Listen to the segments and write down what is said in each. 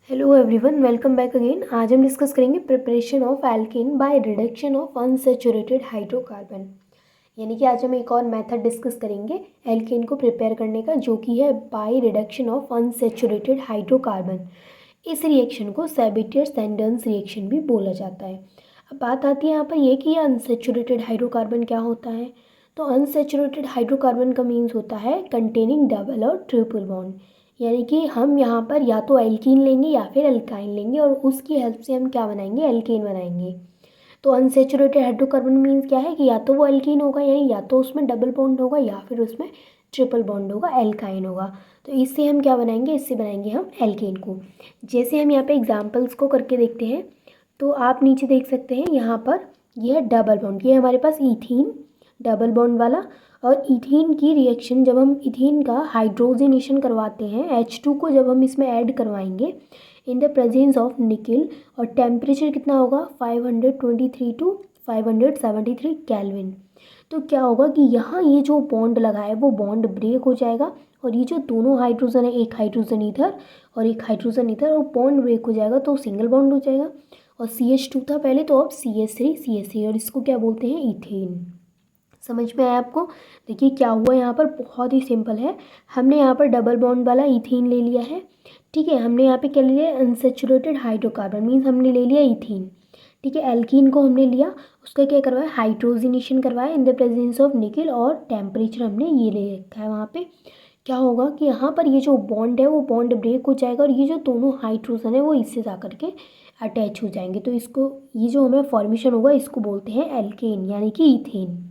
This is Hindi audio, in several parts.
Hello everyone, welcome back again. आज हम डिस्कस करेंगे preparation of alkene bye reduction of unsaturated hydrocarbon. यानी कि आज हम एक और मेथड डिस्कस करेंगे एल्केन को प्रिपेयर करने का, जो कि है bye reduction of unsaturated hydrocarbon. इस रिएक्शन को सैबिटियर-सैंडर्स रिएक्शन भी बोला जाता है। अब बात आती है यहाँ पर ये कि अनसैचुरेटेड हाइड्रोकार्बन क्या होता है। तो अनसैचुरेटेड हाइड्रोकार्बन का मीन्स होता है कंटेनिंग डबल और ट्रिपल बॉन्ड। यानी कि हम यहाँ पर या तो एल्कीन लेंगे या फिर एल्काइन लेंगे और उसकी हेल्प से हम क्या बनाएंगे, एल्केन बनाएंगे। तो अनसैचुरेटेड हाइड्रोकार्बन मीन्स क्या है कि या तो वो एल्कीन होगा, यानी या तो उसमें डबल बॉन्ड होगा या फिर उसमें ट्रिपल बॉन्ड होगा, एल्काइन होगा। तो इससे हम क्या बनाएंगे, इससे बनाएंगे हम एल्केन को। जैसे हम यहाँ पे एग्जांपल्स को करके देखते हैं, तो आप नीचे देख सकते हैं यहाँ पर यह डबल बॉन्ड, ये हमारे पास ईथीन डबल बॉन्ड वाला। और इथीन की रिएक्शन, जब हम इथीन का हाइड्रोजनेशन करवाते हैं H2 को, जब हम इसमें ऐड करवाएंगे in the presence of nickel, और टेम्परेचर कितना होगा 523 टू 573 केल्विन। तो क्या होगा कि यहाँ ये जो बॉन्ड लगा है वो बॉन्ड ब्रेक हो जाएगा, और ये जो दोनों हाइड्रोजन है, एक हाइड्रोजन इधर और एक हाइड्रोजन इधर, और बॉन्ड ब्रेक हो जाएगा तो सिंगल बॉन्ड हो जाएगा। और CH2 था पहले, तो अब CH3 और इसको क्या बोलते हैं, इथेन। समझ में आया आपको। देखिए क्या हुआ यहाँ पर, बहुत ही सिंपल है। हमने यहाँ पर डबल बॉन्ड वाला इथीन ले लिया है, ठीक है। हमने यहाँ पे क्या ले लिया, अनसैचुरेटेड हाइड्रोकार्बन, मीन्स हमने ले लिया इथीन, ठीक है। एल्कीन को हमने लिया, उसका क्या करवाया, हाइड्रोजनेशन करवाया in the presence of nickel, और टेम्परेचर हमने ये ले रखा है। वहाँ पे क्या होगा कि यहाँ पर ये जो बॉन्ड है वो बॉन्ड ब्रेक हो जाएगा, और ये जो दोनों हाइड्रोजन है वो इससे जा करके अटैच हो जाएंगे। तो इसको, ये जो हमें फॉर्मेशन होगा इसको बोलते हैं एल्केन, यानी कि इथेन,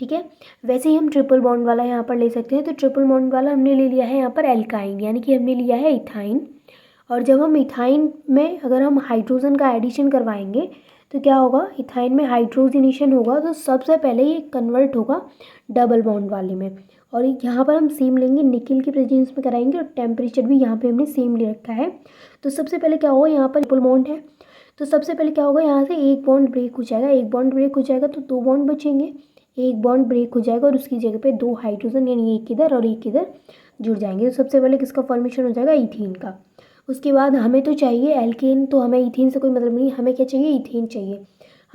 ठीक है। वैसे ही हम ट्रिपल बॉन्ड वाला यहाँ पर ले सकते हैं। तो ट्रिपल बॉन्ड वाला हमने ले लिया है यहाँ पर एल्काइन, यानी कि हमने लिया है इथाइन। और जब हम इथाइन में अगर हम हाइड्रोजन का एडिशन करवाएंगे तो क्या होगा, इथाइन में हाइड्रोजनेशन होगा तो सबसे पहले ये कन्वर्ट होगा डबल बॉन्ड वाले में। और यहाँ पर हम सेम लेंगे, निकिल के प्रेजेंस में कराएंगे, और टेम्परेचर भी यहाँ पे हमने सेम ले रखा है। तो सबसे पहले क्या होगा, यहाँ पर ट्रिपल बॉन्ड है, तो सबसे पहले क्या होगा, यहाँ से एक बॉन्ड ब्रेक हो जाएगा, एक बॉन्ड ब्रेक हो जाएगा तो दो बॉन्ड बचेंगे। एक बॉन्ड ब्रेक हो जाएगा और उसकी जगह पे दो हाइड्रोजन, यानी एक इधर और एक इधर जुड़ जाएंगे। तो सबसे पहले किसका फॉर्मेशन हो जाएगा, इथीन का। उसके बाद हमें तो चाहिए एल्केन, तो हमें इथीन से कोई मतलब नहीं, हमें क्या चाहिए, इथीन चाहिए।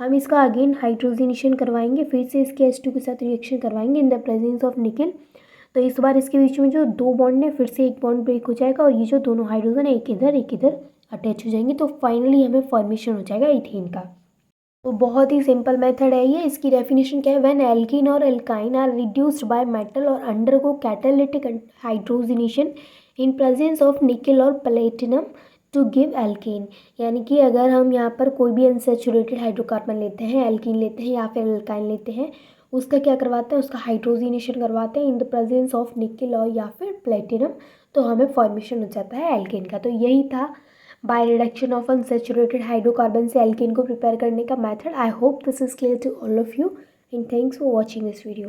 हम इसका अगेन हाइड्रोजनेशन करवाएंगे, फिर से इसके H2 के साथ रिएक्शन करवाएंगे in the presence of nickel. तो इस बार इसके बीच में जो दो बॉन्ड है फिर से एक बॉन्ड ब्रेक हो जाएगा, और ये जो दोनों हाइड्रोजन है एक इधर अटैच हो जाएंगे। तो फाइनली हमें फॉर्मेशन हो जाएगा इथेन का। तो बहुत ही सिंपल मेथड है ये। इसकी डेफिनेशन क्या है, व्हेन एल्कीन और alkyne are reduced by metal और undergo catalytic hydrogenation in presence of nickel और प्लेटिनम टू गिव एल्कीन। यानी कि अगर हम यहाँ पर कोई भी अनसैचुरेटेड हाइड्रोकार्बन लेते हैं, एल्कीन लेते हैं या फिर एल्काइन लेते हैं, उसका क्या करवाते हैं, उसका हाइड्रोजनेशन करवाते हैं इन द प्रेजेंस ऑफ निकल और या फिर प्लेटिनम, तो हमें फॉर्मेशन हो जाता है एल्केन का। तो यही था by reduction of unsaturated hydrocarbon से एल्केन को प्रिपेयर करने का method. I hope this is clear to all of you, and thanks for watching this video.